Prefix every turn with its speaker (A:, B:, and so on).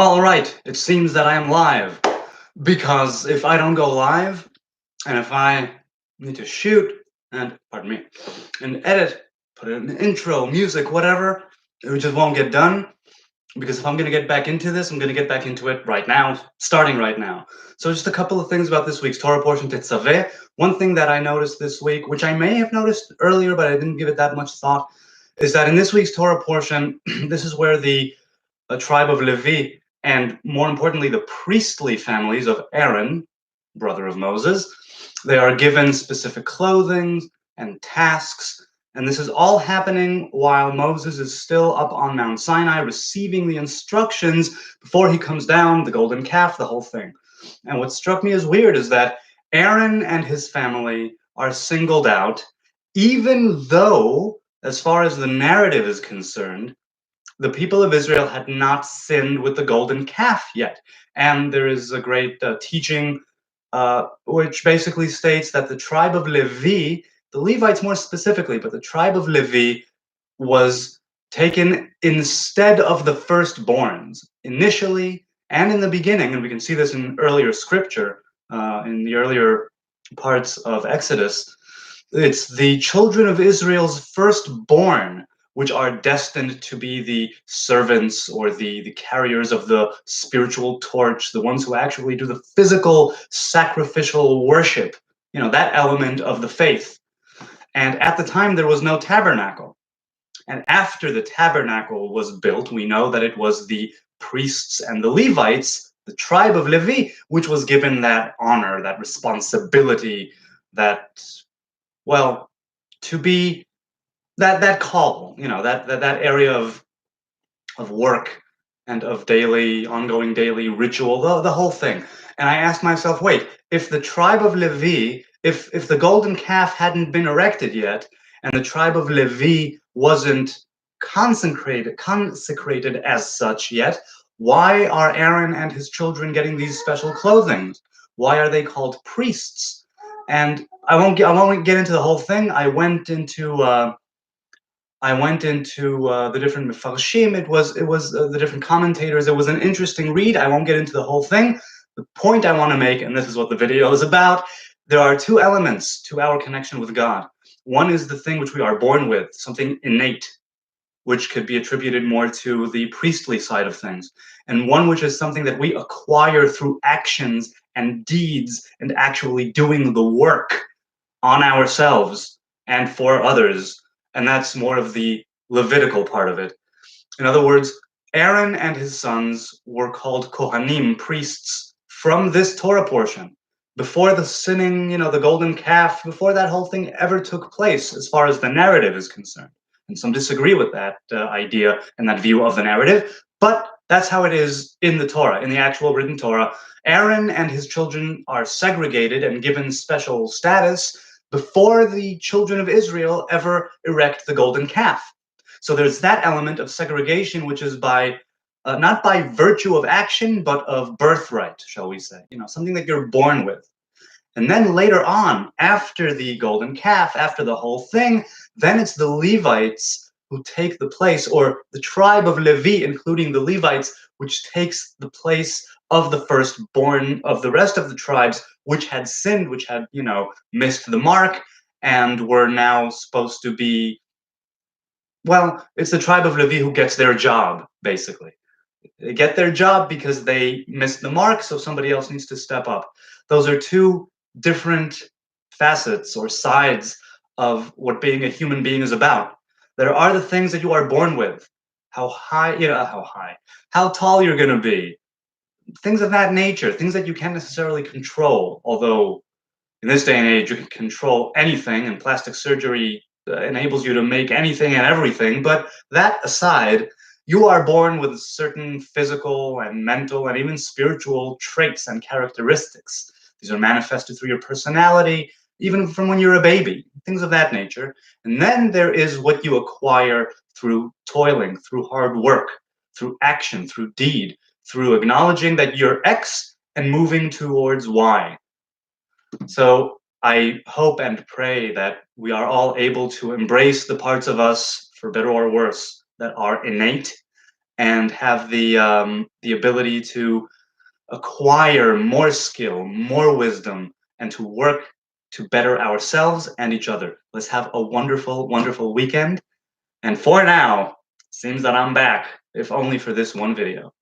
A: All right, it seems that I am live. Because if I don't go live, and if I need to shoot, and pardon me, and edit, put in an intro, music, whatever, it just won't get done. Because if I'm going to get back into this, I'm going to get back into it right now, starting right now. So just a couple of things about this week's Torah portion, Tetza've. One thing that I noticed this week, which I may have noticed earlier, but I didn't give it that much thought, is that in this week's Torah portion, this is where the tribe of Levi, and more importantly, the priestly families of Aaron, brother of Moses, they are given specific clothing and tasks. And this is all happening while Moses is still up on Mount Sinai receiving the instructions before he comes down, the golden calf, the whole thing. And what struck me as weird is that Aaron and his family are singled out, even though, as far as the narrative is concerned, the people of Israel had not sinned with the golden calf yet. And there is a great teaching which basically states that the tribe of Levi, the Levites more specifically, but the tribe of Levi was taken instead of the firstborns initially and in the beginning. And we can see this in earlier scripture, in the earlier parts of Exodus. It's the children of Israel's firstborn which are destined to be the servants or the carriers of the spiritual torch, the ones who actually do the physical sacrificial worship, that element of the faith. And at the time, there was no tabernacle. And after the tabernacle was built, we know that it was the priests and the Levites, the tribe of Levi, which was given that honor, that responsibility, that, well, to be that call, that area of work and of ongoing daily ritual, the whole thing. And I asked myself, wait, if the tribe of Levi, if the golden calf hadn't been erected yet, and the tribe of Levi wasn't consecrated as such yet, why are Aaron and his children getting these special clothing? Why are they called priests? And I won't get into the whole thing. I went into the different mefarshim. It was the different commentators. It was an interesting read. I won't get into the whole thing. The point I want to make, and this is what the video is about, there are two elements to our connection with God. One is the thing which we are born with, something innate, which could be attributed more to the priestly side of things, and one which is something that we acquire through actions and deeds and actually doing the work on ourselves and for others. And that's more of the Levitical part of it. In other words, Aaron and his sons were called Kohanim, priests, from this Torah portion. Before the sinning, the golden calf, before that whole thing ever took place, as far as the narrative is concerned. And some disagree with that idea and that view of the narrative, but that's how it is in the Torah, in the actual written Torah. Aaron and his children are segregated and given special status before the children of Israel ever erect the golden calf. So there's that element of segregation, which is by not by virtue of action, but of birthright, shall we say, something that you're born with. And then later on, after the golden calf, after the whole thing, then it's the Levites who take the place, or the tribe of Levi, including the Levites, which takes the place of the firstborn of the rest of the tribes, which had sinned, which had, missed the mark, and were now supposed to be, well, it's the tribe of Levi who gets their job, basically. They get their job because they missed the mark, so somebody else needs to step up. Those are two different facets or sides of what being a human being is about. There are the things that you are born with, how tall you're going to be, things of that nature, things that you can't necessarily control, although in this day and age you can control anything, and plastic surgery enables you to make anything and everything. But that aside, you are born with certain physical and mental and even spiritual traits and characteristics. These are manifested through your personality, even from when you're a baby, things of that nature. And then there is what you acquire through toiling, through hard work, through action, through deed, through acknowledging that you're X and moving towards Y. So I hope and pray that we are all able to embrace the parts of us, for better or worse, that are innate, and have the ability to acquire more skill, more wisdom, and to work to better ourselves and each other. Let's have a wonderful, wonderful weekend. And for now, seems that I'm back, if only for this one video.